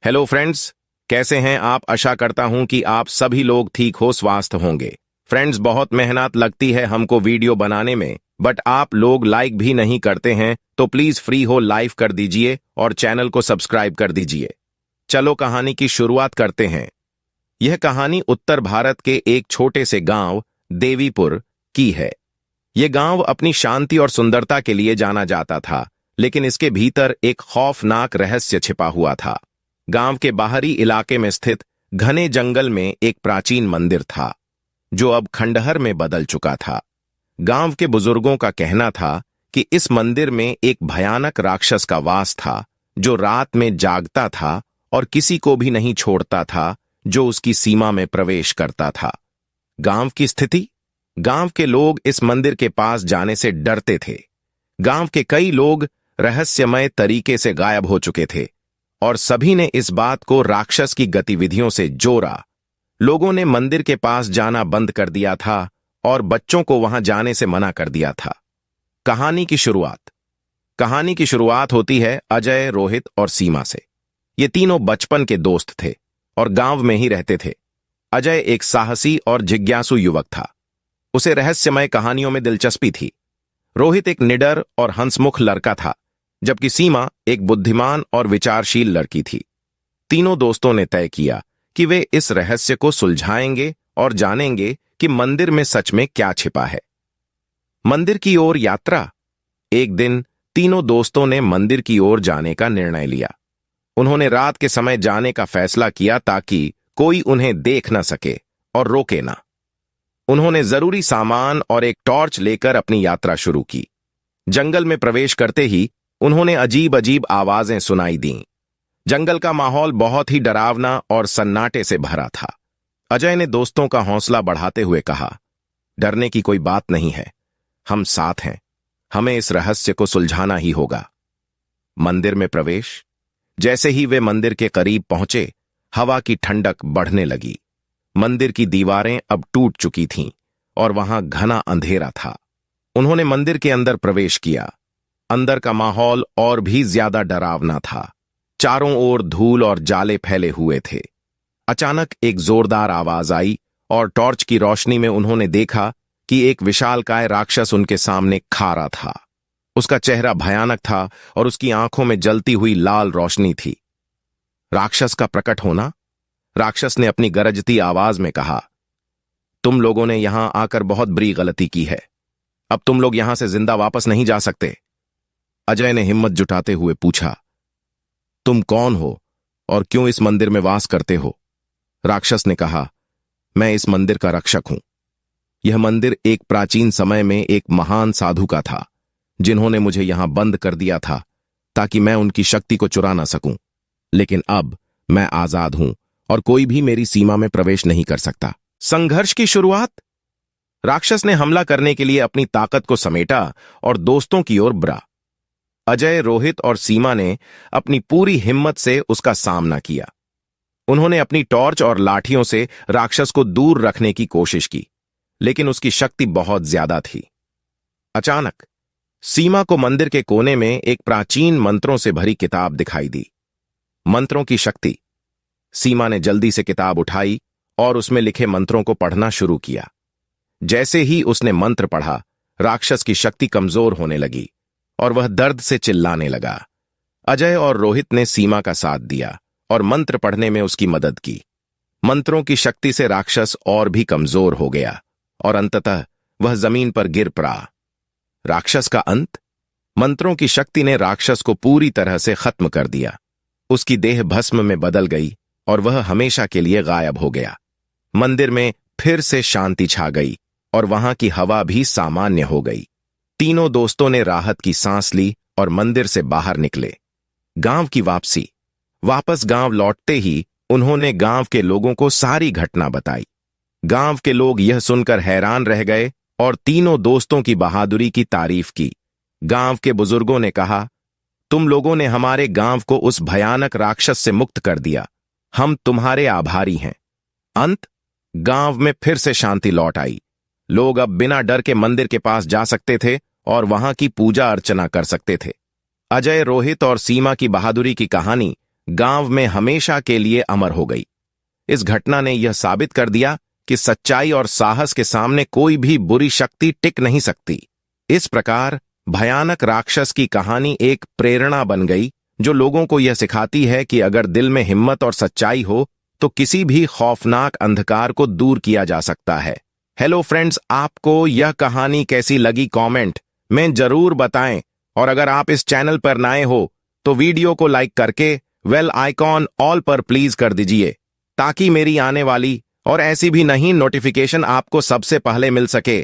Hello friends, कैसे हैं आप। आशा करता हूं कि आप सभी लोग ठीक हो, स्वस्थ होंगे। फ्रेंड्स, बहुत मेहनत लगती है हमको वीडियो बनाने में, बट आप लोग लाइक भी नहीं करते हैं, तो प्लीज फ्री हो लाइक कर दीजिए और चैनल को सब्सक्राइब कर दीजिए। चलो कहानी की शुरुआत करते हैं। यह कहानी उत्तर भारत के एक छोटे से गांव देवीपुर की है। यह गांव अपनी शांति और सुंदरता के लिए जाना जाता था, लेकिन इसके भीतर एक खौफनाक रहस्य छिपा हुआ था। गांव के बाहरी इलाके में स्थित घने जंगल में एक प्राचीन मंदिर था, जो अब खंडहर में बदल चुका था। गांव के बुजुर्गों का कहना था कि इस मंदिर में एक भयानक राक्षस का वास था, जो रात में जागता था और किसी को भी नहीं छोड़ता था जो उसकी सीमा में प्रवेश करता था। गांव की स्थिति। गांव के लोग इस मंदिर के पास जाने से डरते थे। गांव के कई लोग रहस्यमय तरीके से गायब हो चुके थे और सभी ने इस बात को राक्षस की गतिविधियों से जोड़ा। लोगों ने मंदिर के पास जाना बंद कर दिया था और बच्चों को वहां जाने से मना कर दिया था। कहानी की शुरुआत। कहानी की शुरुआत होती है अजय, रोहित और सीमा से। ये तीनों बचपन के दोस्त थे और गांव में ही रहते थे। अजय एक साहसी और जिज्ञासु युवक था। उसे रहस्यमय कहानियों में दिलचस्पी थी। रोहित एक निडर और हंसमुख लड़का था, जबकि सीमा एक बुद्धिमान और विचारशील लड़की थी। तीनों दोस्तों ने तय किया कि वे इस रहस्य को सुलझाएंगे और जानेंगे कि मंदिर में सच में क्या छिपा है। मंदिर की ओर यात्रा। एक दिन तीनों दोस्तों ने मंदिर की ओर जाने का निर्णय लिया। उन्होंने रात के समय जाने का फैसला किया ताकि कोई उन्हें देख न सके और रोके ना। उन्होंने जरूरी सामान और एक टॉर्च लेकर अपनी यात्रा शुरू की। जंगल में प्रवेश करते ही उन्होंने अजीब अजीब आवाजें सुनाई दीं। जंगल का माहौल बहुत ही डरावना और सन्नाटे से भरा था। अजय ने दोस्तों का हौसला बढ़ाते हुए कहा, डरने की कोई बात नहीं है, हम साथ हैं, हमें इस रहस्य को सुलझाना ही होगा। मंदिर में प्रवेश। जैसे ही वे मंदिर के करीब पहुंचे, हवा की ठंडक बढ़ने लगी। मंदिर की दीवारें अब टूट चुकी थीं और वहां घना अंधेरा था। उन्होंने मंदिर के अंदर प्रवेश किया। अंदर का माहौल और भी ज्यादा डरावना था। चारों ओर धूल और जाले फैले हुए थे। अचानक एक जोरदार आवाज आई और टॉर्च की रोशनी में उन्होंने देखा कि एक विशालकाय राक्षस उनके सामने खड़ा था। उसका चेहरा भयानक था और उसकी आंखों में जलती हुई लाल रोशनी थी। राक्षस का प्रकट होना। राक्षस ने अपनी गरजती आवाज में कहा, तुम लोगों ने यहां आकर बहुत बड़ी गलती की है। अब तुम लोग यहां से जिंदा वापस नहीं जा सकते। अजय ने हिम्मत जुटाते हुए पूछा, तुम कौन हो और क्यों इस मंदिर में वास करते हो? राक्षस ने कहा, मैं इस मंदिर का रक्षक हूं। यह मंदिर एक प्राचीन समय में एक महान साधु का था, जिन्होंने मुझे यहां बंद कर दिया था ताकि मैं उनकी शक्ति को चुरा ना सकूं। लेकिन अब मैं आजाद हूं और कोई भी मेरी सीमा में प्रवेश नहीं कर सकता। संघर्ष की शुरुआत। राक्षस ने हमला करने के लिए अपनी ताकत को समेटा और दोस्तों की ओर बढ़ा। अजय, रोहित और सीमा ने अपनी पूरी हिम्मत से उसका सामना किया। उन्होंने अपनी टॉर्च और लाठियों से राक्षस को दूर रखने की कोशिश की, लेकिन उसकी शक्ति बहुत ज्यादा थी। अचानक सीमा को मंदिर के कोने में एक प्राचीन मंत्रों से भरी किताब दिखाई दी। मंत्रों की शक्ति। सीमा ने जल्दी से किताब उठाई और उसमें लिखे मंत्रों को पढ़ना शुरू किया। जैसे ही उसने मंत्र पढ़ा, राक्षस की शक्ति कमजोर होने लगी और वह दर्द से चिल्लाने लगा। अजय और रोहित ने सीमा का साथ दिया और मंत्र पढ़ने में उसकी मदद की। मंत्रों की शक्ति से राक्षस और भी कमजोर हो गया और अंततः वह जमीन पर गिर पड़ा। राक्षस का अंत। मंत्रों की शक्ति ने राक्षस को पूरी तरह से खत्म कर दिया। उसकी देह भस्म में बदल गई और वह हमेशा के लिए गायब हो गया। मंदिर में फिर से शांति छा गई और वहां की हवा भी सामान्य हो गई। तीनों दोस्तों ने राहत की सांस ली और मंदिर से बाहर निकले। गांव की वापसी। वापस गांव लौटते ही उन्होंने गांव के लोगों को सारी घटना बताई। गांव के लोग यह सुनकर हैरान रह गए और तीनों दोस्तों की बहादुरी की तारीफ की। गांव के बुजुर्गों ने कहा, तुम लोगों ने हमारे गांव को उस भयानक राक्षस से मुक्त कर दिया, हम तुम्हारे आभारी हैं। अंत। गांव में फिर से शांति लौट आई। लोग अब बिना डर के मंदिर के पास जा सकते थे और वहां की पूजा अर्चना कर सकते थे। अजय, रोहित और सीमा की बहादुरी की कहानी गांव में हमेशा के लिए अमर हो गई। इस घटना ने यह साबित कर दिया कि सच्चाई और साहस के सामने कोई भी बुरी शक्ति टिक नहीं सकती। इस प्रकार भयानक राक्षस की कहानी एक प्रेरणा बन गई, जो लोगों को यह सिखाती है कि अगर दिल में हिम्मत और सच्चाई हो तो किसी भी खौफनाक अंधकार को दूर किया जा सकता है। हेलो फ्रेंड्स, आपको यह कहानी कैसी लगी कमेंट में जरूर बताएं, और अगर आप इस चैनल पर नए हो तो वीडियो को लाइक करके बेल आइकॉन ऑल पर प्लीज कर दीजिए, ताकि मेरी आने वाली और ऐसी भी नई नोटिफिकेशन आपको सबसे पहले मिल सके।